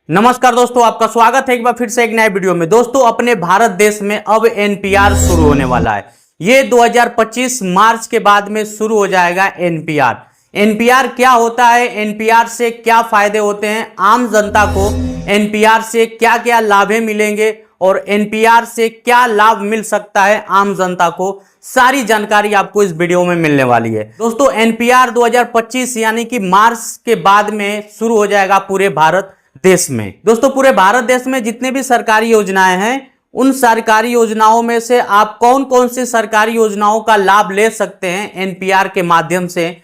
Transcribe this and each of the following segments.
नमस्कार दोस्तों, आपका स्वागत है एक बार फिर से एक नए वीडियो में। दोस्तों, अपने भारत देश में अब एनपीआर शुरू होने वाला है। ये 2025 मार्च के बाद में शुरू हो जाएगा एनपीआर। एनपीआर क्या होता है, एनपीआर से क्या फायदे होते हैं, आम जनता को एनपीआर से क्या क्या लाभें मिलेंगे और एनपीआर से क्या लाभ मिल सकता है आम जनता को, सारी जानकारी आपको इस वीडियो में मिलने वाली है। दोस्तों, एनपीआर 2025 यानी कि मार्च के बाद में शुरू हो जाएगा पूरे भारत देश में। दोस्तों, पूरे भारत देश में जितने भी सरकारी योजनाएं हैं, उन सरकारी योजनाओं में से आप कौन कौन सी सरकारी योजनाओं का लाभ ले सकते हैं एनपीआर के माध्यम से,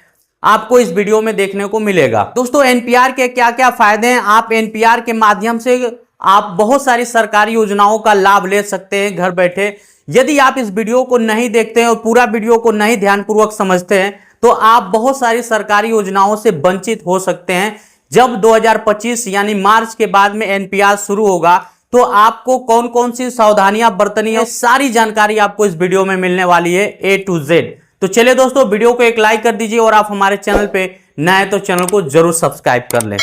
आपको इस वीडियो में देखने को मिलेगा। दोस्तों, एनपीआर के क्या क्या फायदे हैं, आप एनपीआर के माध्यम से आप बहुत सारी सरकारी योजनाओं का लाभ ले सकते हैं घर बैठे। यदि आप इस वीडियो को नहीं देखते हैं और पूरा वीडियो को नहीं ध्यानपूर्वक समझते हैं तो आप बहुत सारी सरकारी योजनाओं से वंचित हो सकते हैं। जब 2025 यानी मार्च के बाद में एनपीआर शुरू होगा तो आपको कौन कौन सी सावधानियां बरतनी है, सारी जानकारी आपको इस वीडियो में मिलने वाली है A to Z। तो चलिए दोस्तों, वीडियो को एक लाइक कर दीजिए और आप हमारे चैनल पे नए तो चैनल को जरूर सब्सक्राइब कर लें।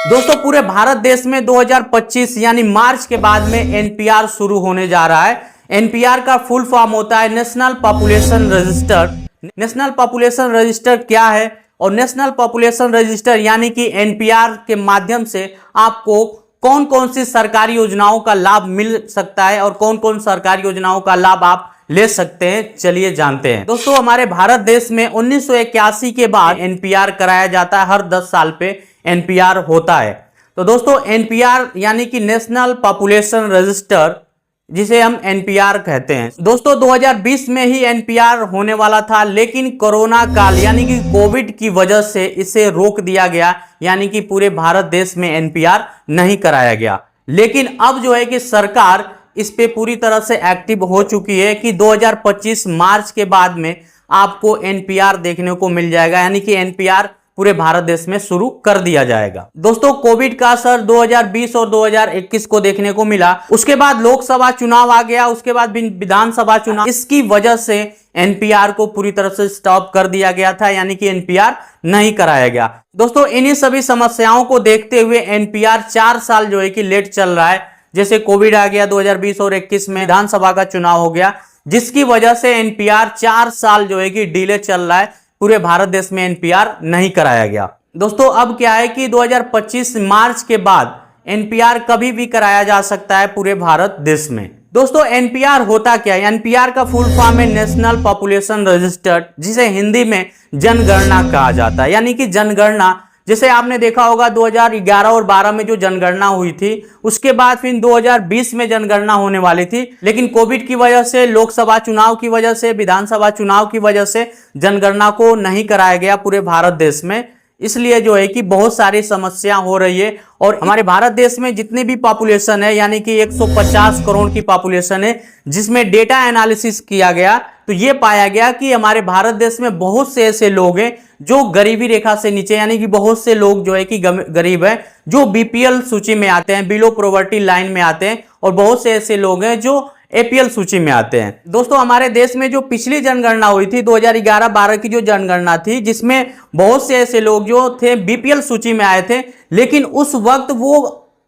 दोस्तों, पूरे भारत देश में 2025 यानी मार्च के बाद में एनपीआर शुरू होने जा रहा है। एनपीआर का फुल फॉर्म होता है national population register. National population register क्या है और नेशनल पॉपुलेशन रजिस्टर यानी कि एनपीआर के माध्यम से आपको कौन कौन सी सरकारी योजनाओं का लाभ मिल सकता है और कौन कौन सरकारी योजनाओं का लाभ आप ले सकते हैं, चलिए जानते हैं। दोस्तों, हमारे भारत देश में 1981 के बाद एनपीआर कराया जाता है। हर 10 साल पे एनपीआर होता है। तो दोस्तों, एनपीआर यानी कि नेशनल पॉपुलेशन रजिस्टर, जिसे हम एनपीआर कहते हैं। दोस्तों, 2020 में ही एनपीआर होने वाला था, लेकिन कोरोना काल यानी कि कोविड की वजह से इसे रोक दिया गया, यानी कि पूरे भारत देश में एनपीआर नहीं कराया गया। लेकिन अब जो है कि सरकार इस पे पूरी तरह से एक्टिव हो चुकी है कि 2025 मार्च के बाद में आपको एनपीआर देखने को मिल जाएगा, यानी कि एनपीआर पूरे भारत देश में शुरू कर दिया जाएगा। दोस्तों, कोविड का असर 2020 और 2021 को देखने को मिला। उसके बाद लोकसभा चुनाव आ गया, उसके बाद विधानसभा चुनाव। इसकी वजह से एनपीआर को पूरी तरह से स्टॉप कर दिया गया था, यानी कि एनपीआर नहीं कराया गया। दोस्तों, इन्हीं सभी समस्याओं को देखते हुए एनपीआर 4 साल जो है कि लेट चल रहा है। जैसे कोविड आ गया 2020 और 21 में, विधानसभा का चुनाव हो गया, जिसकी वजह से एनपीआर 4 साल जो है कि डिले चल रहा है। पूरे भारत देश में एनपीआर नहीं कराया गया। दोस्तों, अब क्या है कि 2025 मार्च के बाद एनपीआर कभी भी कराया जा सकता है पूरे भारत देश में। दोस्तों, एनपीआर होता क्या है? एनपीआर का फुल फॉर्म है नेशनल पॉपुलेशन रजिस्टर, जिसे हिंदी में जनगणना कहा जाता है। यानी कि जनगणना, जैसे आपने देखा होगा 2011 और 12 में जो जनगणना हुई थी, उसके बाद फिर 2020 में जनगणना होने वाली थी, लेकिन कोविड की वजह से, लोकसभा चुनाव की वजह से, विधानसभा चुनाव की वजह से जनगणना को नहीं कराया गया पूरे भारत देश में। इसलिए जो है कि बहुत सारी समस्या हो रही है। और हमारे भारत देश में जितनी भी पॉपुलेशन है, यानी कि 150 करोड़ की पॉपुलेशन है, जिसमें डेटा एनालिसिस किया गया तो ये पाया गया कि हमारे भारत देश में बहुत से ऐसे लोग हैं जो गरीबी रेखा से नीचे, यानी कि बहुत से लोग जो है कि गरीब हैं, जो बीपीएल सूची में आते हैं, बिलो पॉवर्टी लाइन में आते हैं, और बहुत से ऐसे लोग हैं जो एपीएल सूची में आते हैं। दोस्तों, हमारे देश में जो पिछली जनगणना हुई थी 2011-12 की जो जनगणना थी, जिसमें बहुत से ऐसे लोग जो थे बीपीएल सूची में आए थे, लेकिन उस वक्त वो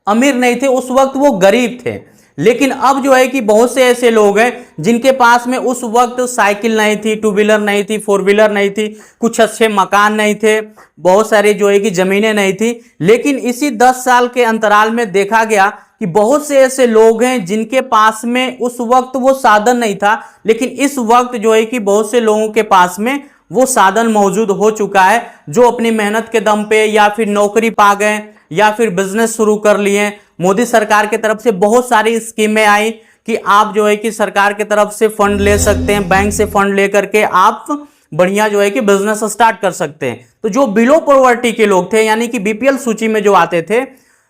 अमीर नहीं थे, उस वक्त वो गरीब थे। लेकिन अब जो है कि बहुत से ऐसे लोग हैं जिनके पास में उस वक्त साइकिल नहीं थी, 2 व्हीलर नहीं थी, 4 व्हीलर नहीं थी, कुछ अच्छे मकान नहीं थे, बहुत सारी जो है कि जमीनें नहीं थी। लेकिन इसी 10 साल के अंतराल में देखा गया कि बहुत से ऐसे लोग हैं जिनके पास में उस वक्त वो साधन नहीं था, लेकिन इस वक्त जो है कि बहुत से लोगों के पास में वो साधन मौजूद हो चुका है, जो अपनी मेहनत के दम पे या फिर नौकरी पा गए या फिर बिजनेस शुरू कर लिए। मोदी सरकार की तरफ से बहुत सारी स्कीमें आई कि आप जो है कि सरकार की तरफ से फंड ले सकते हैं, बैंक से फंड लेकर के आप बढ़िया जो है कि बिजनेस स्टार्ट कर सकते हैं। तो जो बिलो पॉवर्टी के लोग थे, यानी कि बीपीएल सूची में जो आते थे,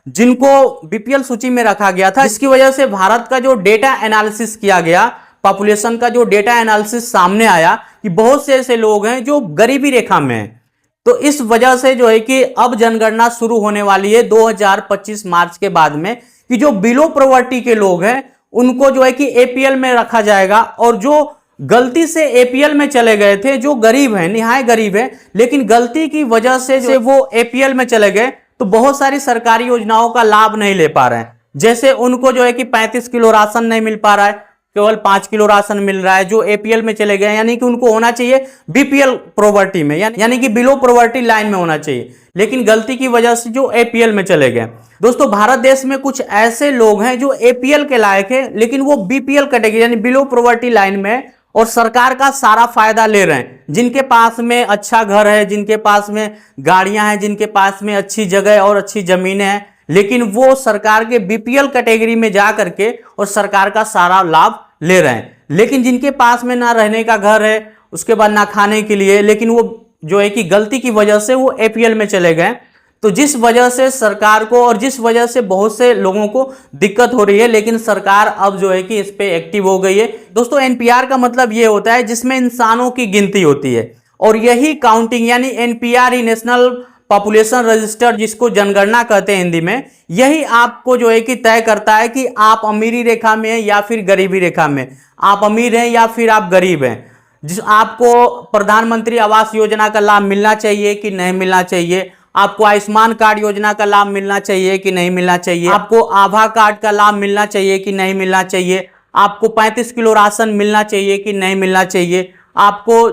जिनको बीपीएल सूची में रखा गया था, इसकी वजह से भारत का जो डेटा एनालिसिस किया गया, पॉपुलेशन का जो डेटा एनालिसिस सामने आया कि बहुत से ऐसे लोग हैं जो गरीबी रेखा में हैं। तो इस वजह से जो है कि अब जनगणना शुरू होने वाली है 2025 मार्च के बाद में, कि जो बिलो पॉवर्टी के लोग हैं उनको जो है कि एपीएल में रखा जाएगा, और जो गलती से एपीएल में चले गए थे, जो गरीब हैं, निहाय गरीब हैं, लेकिन गलती की वजह से जो वो एपीएल में चले गए, तो बहुत सारी सरकारी योजनाओं का लाभ नहीं ले पा रहे हैं। जैसे उनको जो है कि 35 किलो राशन नहीं मिल पा रहा है, केवल 5 किलो राशन मिल रहा है, जो एपीएल में चले गए, यानी कि उनको होना चाहिए बीपीएल पॉवर्टी में, यानी कि बिलो पॉवर्टी लाइन में होना चाहिए, लेकिन गलती की वजह से जो एपीएल में चले गए। दोस्तों भारत देश में कुछ ऐसे लोग हैं जो एपीएल के लायक है, लेकिन वो बीपीएल कैटेगरी यानी बिलो पॉवर्टी लाइन में, और सरकार का सारा फायदा ले रहे हैं। जिनके पास में अच्छा घर है, जिनके पास में गाड़ियां हैं, जिनके पास में अच्छी जगह और अच्छी जमीनें हैं, लेकिन वो सरकार के बीपीएल कैटेगरी में जा करके और सरकार का सारा लाभ ले रहे हैं। लेकिन जिनके पास में ना रहने का घर है, उसके बाद ना खाने के लिए, लेकिन वो जो है कि गलती की वजह से वो एपीएल में चले गए, तो जिस वजह से सरकार को और जिस वजह से बहुत से लोगों को दिक्कत हो रही है, लेकिन सरकार अब जो है कि इस पे एक्टिव हो गई है। दोस्तों एनपीआर का मतलब ये होता है जिसमें इंसानों की गिनती होती है, और यही काउंटिंग यानी एनपीआर ही नेशनल पॉपुलेशन रजिस्टर, जिसको जनगणना कहते हैं हिंदी में, यही आपको जो है कि तय करता है कि आप अमीरी रेखा में हैं या फिर गरीबी रेखा में, आप अमीर हैं या फिर आप गरीब हैं, जिस आपको प्रधानमंत्री आवास योजना का लाभ मिलना चाहिए कि नहीं मिलना चाहिए, आपको आयुष्मान कार्ड योजना का लाभ मिलना चाहिए कि नहीं मिलना चाहिए, आपको आभा कार्ड का लाभ मिलना चाहिए कि नहीं मिलना चाहिए, आपको 35 किलो राशन मिलना चाहिए कि नहीं मिलना चाहिए, आपको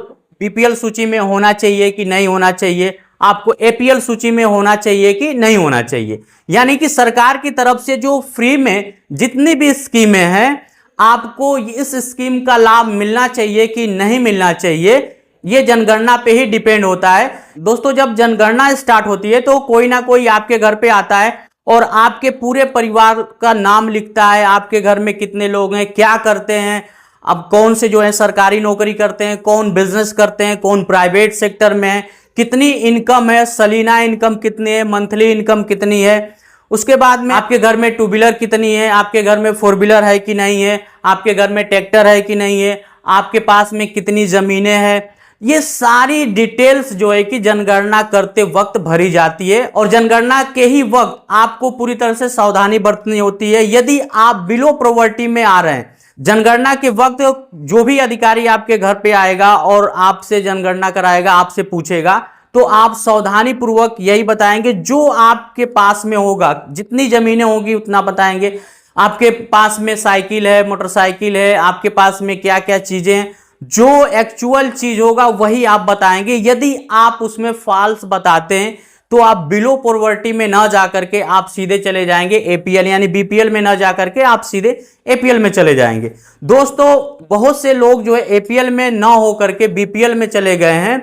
बीपीएल सूची में होना चाहिए कि नहीं होना चाहिए, आपको एपीएल सूची में होना चाहिए कि नहीं होना चाहिए। यानी कि सरकार की तरफ से जो फ्री में जितनी भी स्कीमें हैं, आपको इस स्कीम का लाभ मिलना चाहिए कि नहीं मिलना चाहिए, ये जनगणना पे ही डिपेंड होता है। दोस्तों जब जनगणना स्टार्ट होती है तो कोई ना कोई आपके घर पे आता है और आपके पूरे परिवार का नाम लिखता है, आपके घर में कितने लोग हैं, क्या करते हैं, अब कौन से जो है सरकारी नौकरी करते हैं, कौन बिजनेस करते हैं, कौन प्राइवेट सेक्टर में है, कितनी इनकम है, सलीना इनकम कितनी है, मंथली इनकम कितनी है, उसके बाद में आपके घर में टू व्हीलर कितनी है, आपके घर में फोर व्हीलर है कि नहीं है, आपके घर में ट्रैक्टर है कि नहीं है, आपके पास में कितनी जमीनें हैं, ये सारी डिटेल्स जो है कि जनगणना करते वक्त भरी जाती है। और जनगणना के ही वक्त आपको पूरी तरह से सावधानी बरतनी होती है। यदि आप बिलो पॉवर्टी में आ रहे हैं, जनगणना के वक्त जो भी अधिकारी आपके घर पे आएगा और आपसे जनगणना कराएगा, आपसे पूछेगा, तो आप सावधानी पूर्वक यही बताएंगे जो आपके पास में होगा, जितनी जमीनें होगी उतना बताएंगे। आपके पास में साइकिल है, मोटरसाइकिल है, आपके पास में क्या क्या चीजें हैं, जो एक्चुअल चीज होगा वही आप बताएंगे। यदि आप उसमें फॉल्स बताते हैं तो आप बिलो पॉवर्टी में ना जाकर के आप सीधे चले जाएंगे एपीएल, यानी बीपीएल में ना जाकर के आप सीधे एपीएल में चले जाएंगे। दोस्तों बहुत से लोग जो है एपीएल में ना होकर के बीपीएल में चले गए हैं।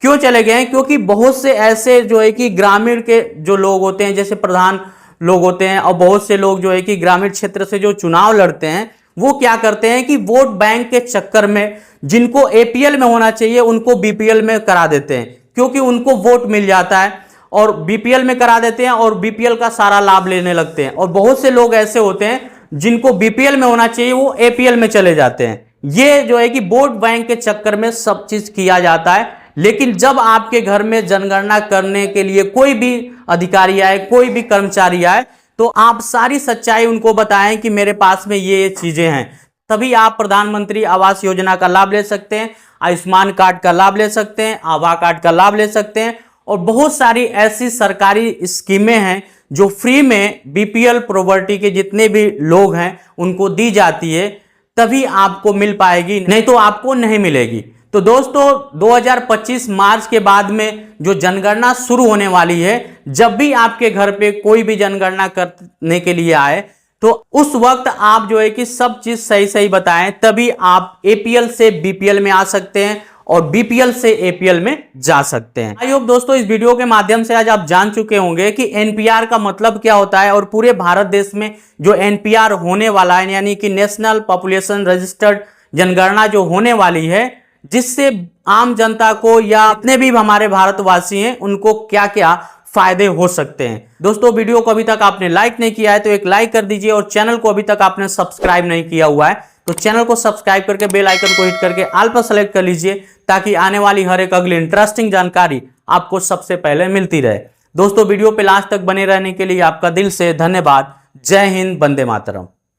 क्यों चले गए हैं? क्योंकि बहुत से ऐसे जो है कि ग्रामीण के जो लोग होते हैं, जैसे प्रधान लोग होते हैं, और बहुत से लोग जो है कि ग्रामीण क्षेत्र से जो चुनाव लड़ते हैं, वो क्या करते हैं कि वोट बैंक के चक्कर में जिनको एपीएल में होना चाहिए उनको बीपीएल में करा देते हैं, क्योंकि उनको वोट मिल जाता है, और बीपीएल में करा देते हैं और बीपीएल का सारा लाभ लेने लगते हैं। और बहुत से लोग ऐसे होते हैं जिनको बीपीएल में होना चाहिए वो एपीएल में चले जाते हैं। ये जो है कि वोट बैंक के चक्कर में सब चीज किया जाता है। लेकिन जब आपके घर में जनगणना करने के लिए कोई भी अधिकारी आए, कोई भी कर्मचारी आए, तो आप सारी सच्चाई उनको बताएं कि मेरे पास में ये चीजें हैं, तभी आप प्रधानमंत्री आवास योजना का लाभ ले सकते हैं, आयुष्मान कार्ड का लाभ ले सकते हैं, आभा कार्ड का लाभ ले सकते हैं, और बहुत सारी ऐसी सरकारी स्कीमें हैं जो फ्री में बीपीएल पॉवर्टी के जितने भी लोग हैं उनको दी जाती है, तभी आपको मिल पाएगी, नहीं तो आपको नहीं मिलेगी। तो दोस्तों 2025 मार्च के बाद में जो जनगणना शुरू होने वाली है, जब भी आपके घर पे कोई भी जनगणना करने के लिए आए तो उस वक्त आप जो है कि सब चीज सही सही बताएं, तभी आप एपीएल से बीपीएल में आ सकते हैं और बीपीएल से एपीएल में जा सकते हैं। आई होप दोस्तों इस वीडियो के माध्यम से आज आप जान चुके होंगे कि एनपीआर का मतलब क्या होता है, और पूरे भारत देश में जो एनपीआर होने वाला है, यानी कि नेशनल पॉपुलेशन रजिस्टर्ड जनगणना जो होने वाली है, जिससे आम जनता को या जितने भी हमारे भारतवासी हैं उनको क्या क्या फायदे हो सकते हैं। दोस्तों वीडियो को अभी तक आपने लाइक नहीं किया है तो एक लाइक कर दीजिए, और चैनल को अभी तक आपने सब्सक्राइब नहीं किया हुआ है तो चैनल को सब्सक्राइब करके बेल आइकन को हिट करके ऑल पर सेलेक्ट कर लीजिए, ताकि आने वाली हर एक अगली इंटरेस्टिंग जानकारी आपको सबसे पहले मिलती रहे। दोस्तों वीडियो पे लास्ट तक बने रहने के लिए आपका दिल से धन्यवाद। जय हिंद, वंदे मातरम।